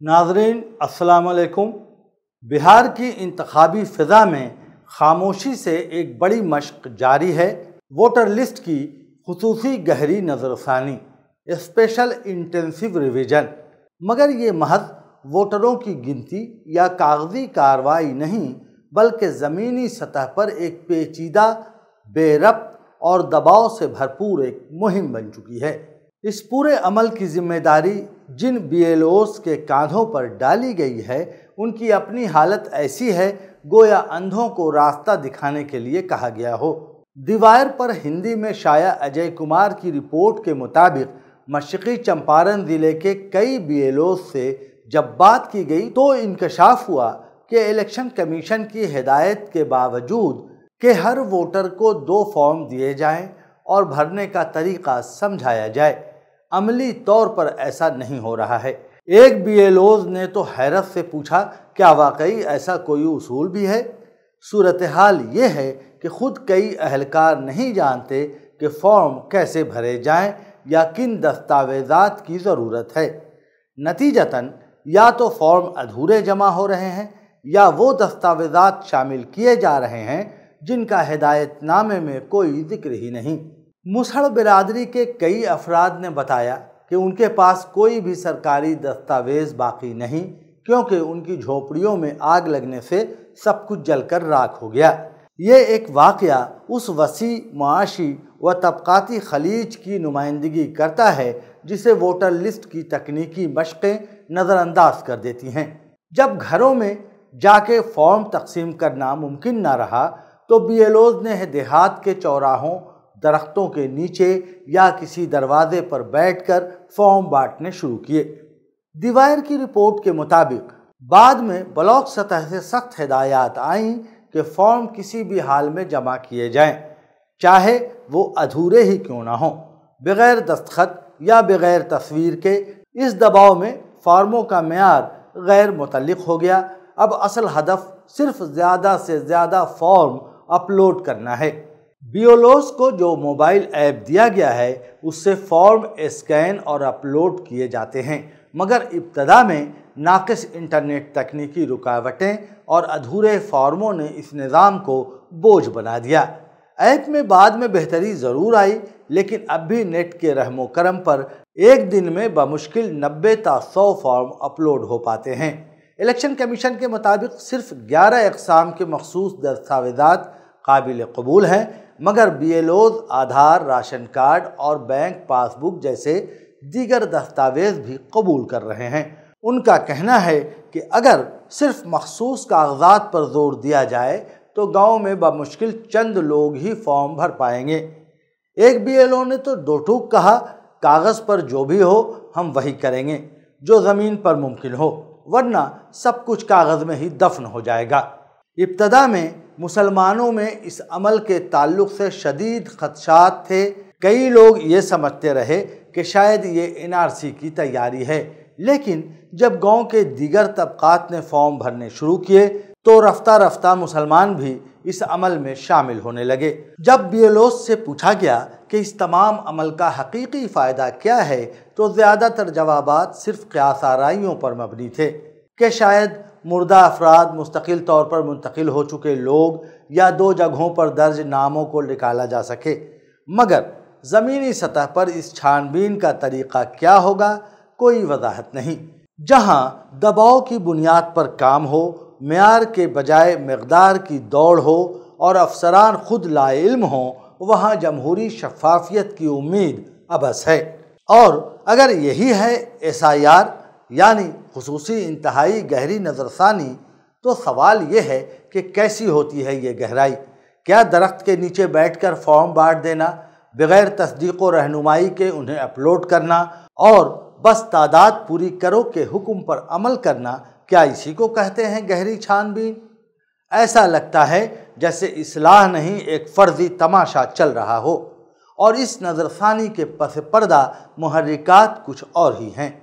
नाज़रीन अस्सलाम वालेकुम। बिहार की इंतखाबी फ़िज़ा में खामोशी से एक बड़ी मशक़ जारी है। वोटर लिस्ट की खुसूसी गहरी नज़रसानी, स्पेशल इंटेंसिव रिवीजन। मगर ये महज वोटरों की गिनती या कागज़ी कार्रवाई नहीं, बल्कि ज़मीनी सतह पर एक पेचीदा, बेरब्त और दबाव से भरपूर एक मुहिम बन चुकी है। इस पूरे अमल की जिम्मेदारी जिन BLOs के कांधों पर डाली गई है, उनकी अपनी हालत ऐसी है गोया अंधों को रास्ता दिखाने के लिए कहा गया हो। दी वायर पर हिंदी में शाया अजय कुमार की रिपोर्ट के मुताबिक मशरक़ी चंपारण ज़िले के कई BLOs से जब बात की गई तो इंकशाफ हुआ कि इलेक्शन कमीशन की हिदायत के बावजूद कि हर वोटर को 2 फॉर्म दिए जाएं और भरने का तरीक़ा समझाया जाए, अमली तौर पर ऐसा नहीं हो रहा है। एक BLOs ने तो हैरत से पूछा, क्या वाकई ऐसा कोई उसूल भी है? सूरत हाल ये है कि खुद कई अहलकार नहीं जानते कि फॉर्म कैसे भरे जाएं या किन दस्तावेज़ात की ज़रूरत है। नतीजतन या तो फॉर्म अधूरे जमा हो रहे हैं या वो दस्तावेज़ात शामिल किए जा रहे हैं जिनका हिदायतनामे में कोई जिक्र ही नहीं। मुसहर बिरादरी के कई अफराद ने बताया कि उनके पास कोई भी सरकारी दस्तावेज़ बाकी नहीं, क्योंकि उनकी झोपड़ियों में आग लगने से सब कुछ जलकर राख हो गया। ये एक वाक़या उस वसी मुआशी व तबक़ाती खलीज की नुमाइंदगी करता है जिसे वोटर लिस्ट की तकनीकी मशक़ें नज़रअंदाज कर देती हैं। जब घरों में जाके फॉर्म तकसीम करना मुमकिन ना रहा तो BLOs ने देहात के चौराहों, दरख्तों के नीचे या किसी दरवाजे पर बैठकर फॉर्म बांटने शुरू किए। दी वायर की रिपोर्ट के मुताबिक बाद में ब्लॉक सतह से सख्त हिदायत आईं कि फॉर्म किसी भी हाल में जमा किए जाएं, चाहे वो अधूरे ही क्यों ना हों, बग़ैर दस्तखत या बग़ैर तस्वीर के। इस दबाव में फॉर्मों का मेयार गैर मुतल्लिक हो गया। अब असल हदफ सिर्फ ज़्यादा से ज़्यादा फॉर्म अपलोड करना है। BLOs को जो मोबाइल ऐप दिया गया है उससे फॉर्म स्कैन और अपलोड किए जाते हैं, मगर इब्तदा में नाक़िस इंटरनेट तकनीकी रुकावटें और अधूरे फॉर्मों ने इस निज़ाम को बोझ बना दिया। ऐप में बाद में बेहतरी ज़रूर आई, लेकिन अब भी नेट के रहमो करम पर एक दिन में बमुश्किल 90 ta 100 फॉर्म अपलोड हो पाते हैं। इलेक्शन कमीशन के मुताबिक सिर्फ 11 अक़साम के मखसूस दस्तावेज़ात काबिल कबूल हैं, मगर BLOs आधार, राशन कार्ड और बैंक पासबुक जैसे दीगर दस्तावेज़ भी कबूल कर रहे हैं। उनका कहना है कि अगर सिर्फ मखसूस कागज़ात पर जोर दिया जाए तो गांव में बमुश्किल चंद लोग ही फॉर्म भर पाएंगे। एक BLO ने तो दो टूक कहा, कागज़ पर जो भी हो हम वही करेंगे जो ज़मीन पर मुमकिन हो, वरना सब कुछ कागज़ में ही दफन हो जाएगा। इब्तदा में मुसलमानों में इस अमल के ताल्लुक़ से शदीद ख़दशात थे। कई लोग ये समझते रहे कि शायद ये NRC की तैयारी है, लेकिन जब गांव के दीगर तबक़ात ने फॉर्म भरने शुरू किए तो रफ्ता रफ्ता मुसलमान भी इस अमल में शामिल होने लगे। जब BLOs से पूछा गया कि इस तमाम अमल का हकीकी फ़ायदा क्या है तो ज़्यादातर जवाबात सिर्फ क़यास आराइयों पर मबनी थे कि शायद मुर्दा अफराद, मुस्तकिल तौर पर मुंतकिल हो चुके लोग या 2 जगहों पर दर्ज नामों को निकाला जा सके। मगर ज़मीनी सतह पर इस छानबीन का तरीक़ा क्या होगा, कोई वजाहत नहीं। जहाँ दबाव की बुनियाद पर काम हो, मेयार के बजाय मकदार की दौड़ हो और अफसरान खुद लाइल्म हों, वहाँ जमहूरी शफ़ाफ़ियत की उम्मीद अबस है। और अगर यही है SIR यानी खुसूसी इंतहाई गहरी नज़रसानी, तो सवाल ये है कि कैसी होती है ये गहराई? क्या दरख्त के नीचे बैठकर फॉर्म बांट देना, बग़ैर तस्दीक़ व रहनुमाई के उन्हें अपलोड करना और बस तादाद पूरी करो के हुक्म पर अमल करना, क्या इसी को कहते हैं गहरी छानबीन? ऐसा लगता है जैसे इस्लाह नहीं एक फ़र्ज़ी तमाशा चल रहा हो और इस नज़रसानी के पस पर्दा मुहर्रिकात कुछ और ही हैं।